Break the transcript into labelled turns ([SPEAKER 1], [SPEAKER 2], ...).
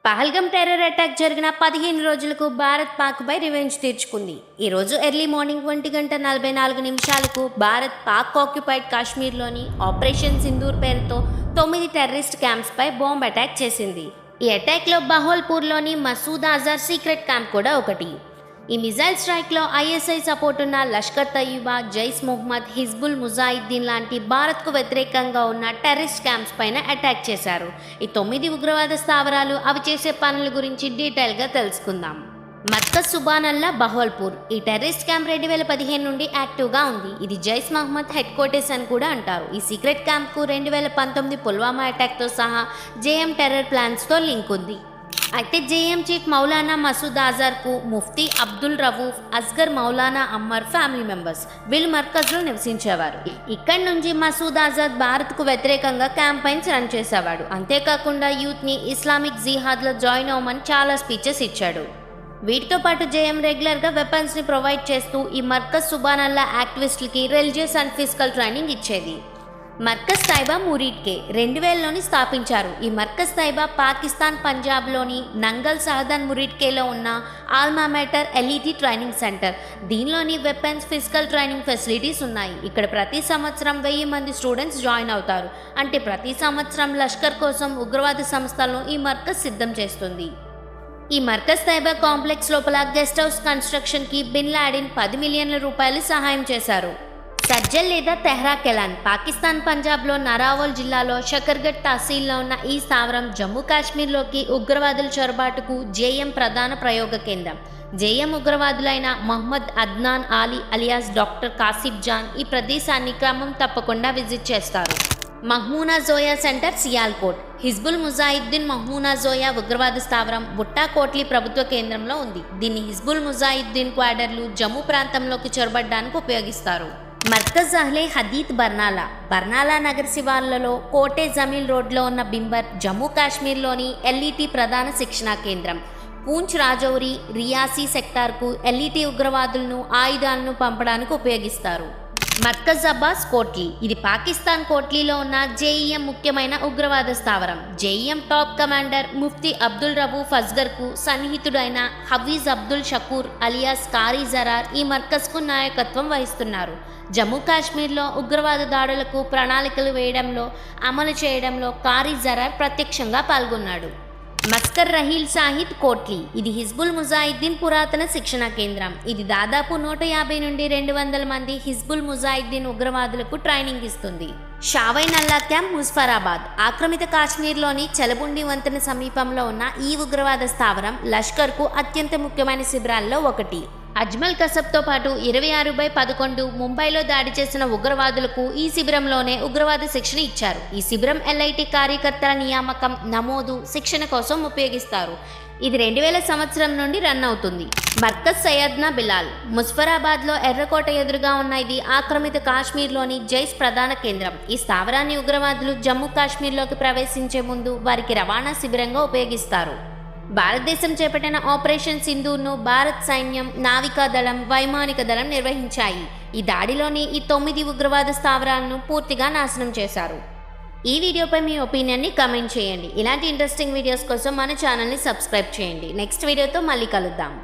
[SPEAKER 1] Pahalgam terror attack జరిగిన 15 రోజులకు Bharat పాక్పై revenge తీర్చుకుంది. ఈరోజు early morning 1:44 Bharat Pak occupied కాశ్మీర్లోని ఆపరేషన్ సింధూర్ పేరుతో 9 టెర్రరిస్ట్ క్యాంప్స్పై బాంబ్ అటాక్ చేసింది. ఈ అటాక్లో బహోల్పూర్లోని మసూద్ అజార్ సీక్రెట్ క్యాంప్ కూడా ఒకటి. ఈ మిజైల్ స్ట్రైక్లో ఐఎస్ఐ సపోర్ట్ ఉన్న లష్కర్ తయ్యిబా, జైష్ మొహమ్మద్, హిజ్బుల్ ముజాహిద్దీన్ లాంటి భారత్కు వ్యతిరేకంగా ఉన్న టెర్రరిస్ట్ క్యాంప్స్ పైన అటాక్ చేశారు. ఈ 9 ఉగ్రవాద స్థావరాలు అవి చేసే పనుల గురించి డీటెయిల్గా తెలుసుకుందాం. మర్కజ్ సుబానల్లా బహోల్పూర్. ఈ టెర్రరిస్ట్ క్యాంప్ 2015 నుండి యాక్టివ్గా ఉంది. ఇది జైష్ మహమ్మద్ హెడ్ క్వార్టర్స్ అని కూడా అంటారు. ఈ సీక్రెట్ క్యాంప్కు 2019 పుల్వామా అటాక్తో సహా జేఎం టెర్రర్ ప్లాన్స్తో లింక్ ఉంది. అయితే జేఎం చీఫ్ మౌలానా మసూద్ అజార్కు ముఫ్తీ అబ్దుల్ రవూఫ్, అస్గర్ మౌలానా అమ్మర్ ఫ్యామిలీ మెంబర్స్ వీళ్ళు మర్కజ్లో నివసించేవారు. ఇక్కడి నుంచి మసూద్ అజార్ భారత్కు వ్యతిరేకంగా క్యాంపెయిన్స్ రన్ చేసేవాడు. అంతేకాకుండా యూత్ని ఇస్లామిక్ జిహాద్లో జాయిన్ అవ్వమని చాలా స్పీచెస్ ఇచ్చాడు. వీటితో పాటు జేఎం రెగ్యులర్గా వెపన్స్ని ప్రొవైడ్ చేస్తూ ఈ మర్కజ్ సుబానల్లా యాక్టివిస్టులకి రిలీజియస్ అండ్ ఫిజికల్ ట్రైనింగ్ ఇచ్చేది. మర్కజ్ తైబా మురీడ్కే 2000లోని స్థాపించారు. ఈ మర్కజ్ తైబా పాకిస్తాన్ పంజాబ్లోని నంగల్ సహదన్ మురీడ్కేలో ఉన్న ఆల్మా మేటర్ ఎల్ఈటీ ట్రైనింగ్ సెంటర్. దీనిలోని వెపన్స్, ఫిజికల్ ట్రైనింగ్ ఫెసిలిటీస్ ఉన్నాయి. ఇక్కడ ప్రతి సంవత్సరం 1000 మంది స్టూడెంట్స్ జాయిన్ అవుతారు. అంటే ప్రతి సంవత్సరం లష్కర్ కోసం ఉగ్రవాద సంస్థలను ఈ మర్కజ్ సిద్ధం చేస్తుంది. ఈ మర్కజ్ తైబా కాంప్లెక్స్ లోపల గెస్ట్ హౌస్ కన్స్ట్రక్షన్కి బిన్ లాడెన్ 10 మిలియన్ల రూపాయలు సహాయం చేశారు. సజ్జల్ లేదా తెహ్రా కెలాన్ పాకిస్తాన్ పంజాబ్లో నరావల్ జిల్లాలో షకర్గఢ్ తహసీల్లో ఉన్న ఈ స్థావరం జమ్మూ కాశ్మీర్లోకి ఉగ్రవాదుల చొరబాటుకు జేఎం ప్రధాన ప్రయోగ కేంద్రం. జేఎం ఉగ్రవాదులైన మహమ్మద్ అద్నాన్ ఆలీ అలియాస్ డాక్టర్ కాసిఫ్ జాన్ ఈ ప్రదేశాన్ని క్రమం తప్పకుండా విజిట్ చేస్తారు. మహ్మూనా జోయా సెంటర్ సియాల్కోట్. హిజ్బుల్ ముజాహిద్దీన్ మహ్మూనా జోయా ఉగ్రవాద స్థావరం బుట్టా కోట్లీ ప్రభుత్వ కేంద్రంలో ఉంది. దీన్ని హిజ్బుల్ ముజాహిద్దీన్ క్వాడర్లు జమ్మూ ప్రాంతంలోకి చొరబడ్డానికి ఉపయోగిస్తారు. మర్కజ్ అహ్లే హదీత్ బర్నాలా నగర్ శివార్లలో కోటే జమీల్ రోడ్లో ఉన్న బింబర్ జమ్మూ కాశ్మీర్లోని ఎల్ఈటీ ప్రధాన శిక్షణా కేంద్రం. పూంచ్ రాజౌరి, రియాసీ సెక్టార్కు ఎల్ఈటీ ఉగ్రవాదులను, ఆయుధాలను పంపడానికి ఉపయోగిస్తారు. మర్కజ్ అబ్బాస్ కోట్లీ. ఇది పాకిస్తాన్ కోట్లీలో ఉన్న జేఈఎం ముఖ్యమైన ఉగ్రవాద స్థావరం. JEM top commander Mufti Abdul Rauf అస్గర్కు సన్నిహితుడైన హఫీజ్ అబ్దుల్ షకూర్ అలియాస్ కారీ జరార్ ఈ మర్కజ్కు నాయకత్వం వహిస్తున్నారు. జమ్మూ కాశ్మీర్లో ఉగ్రవాద దాడులకు ప్రణాళికలు వేయడంలో, అమలు చేయడంలో కారీ జరార్ ప్రత్యక్షంగా పాల్గొన్నాడు. మస్కర్ రహీల్ సాహిద్ కోట్లీ. ఇది హిజ్బుల్ ముజాహిద్దీన్ పురాతన శిక్షణా కేంద్రం. ఇది దాదాపు 150 నుండి 200 మంది హిజ్బుల్ ముజాహిద్దీన్ ఉగ్రవాదులకు ట్రైనింగ్ ఇస్తుంది. షావైన్ అల్లా క్యాంప్ ముజఫరాబాద్. ఆక్రమిత కాశ్మీర్లోని చలబుండి వంతెన సమీపంలో ఉన్న ఈ ఉగ్రవాద స్థావరం లష్కర్కు అత్యంత ముఖ్యమైన శిబిరాల్లో ఒకటి. అజ్మల్ కసబ్తో పాటు 26/11 ముంబైలో దాడి చేసిన ఉగ్రవాదులకు ఈ శిబిరంలోనే ఉగ్రవాద శిక్షణ ఇచ్చారు. ఈ శిబిరం ఎల్ఐటి కార్యకర్తల నియామకం, నమోదు, శిక్షణ కోసం ఉపయోగిస్తారు. ఇది 2000 సంవత్సరం నుండి రన్ అవుతుంది. మర్కజ్ సయ్యద్నా బిలాల్. ముజఫరాబాద్లో ఎర్రకోట ఎదురుగా ఉన్న ఇది ఆక్రమిత కాశ్మీర్లోని జైష్ ప్రధాన కేంద్రం. ఈ స్థావరాన్ని ఉగ్రవాదులు జమ్మూ కాశ్మీర్లోకి ప్రవేశించే ముందు వారికి రవాణా శిబిరంగా ఉపయోగిస్తారు. భారతదేశం చేపట్టిన ఆపరేషన్ సింధూర్ను భారత్ సైన్యం, నావికా దళం, వైమానిక దళం నిర్వహించాయి. ఈ దాడిలోని ఈ 9 ఉగ్రవాద స్థావరాలను పూర్తిగా నాశనం చేశారు. ఈ వీడియోపై మీ ఒపీనియన్ని కమెంట్ చేయండి. ఇలాంటి ఇంట్రెస్టింగ్ వీడియోస్ కోసం మన ఛానల్ని సబ్స్క్రైబ్ చేయండి. నెక్స్ట్ వీడియోతో మళ్ళీ కలుద్దాం.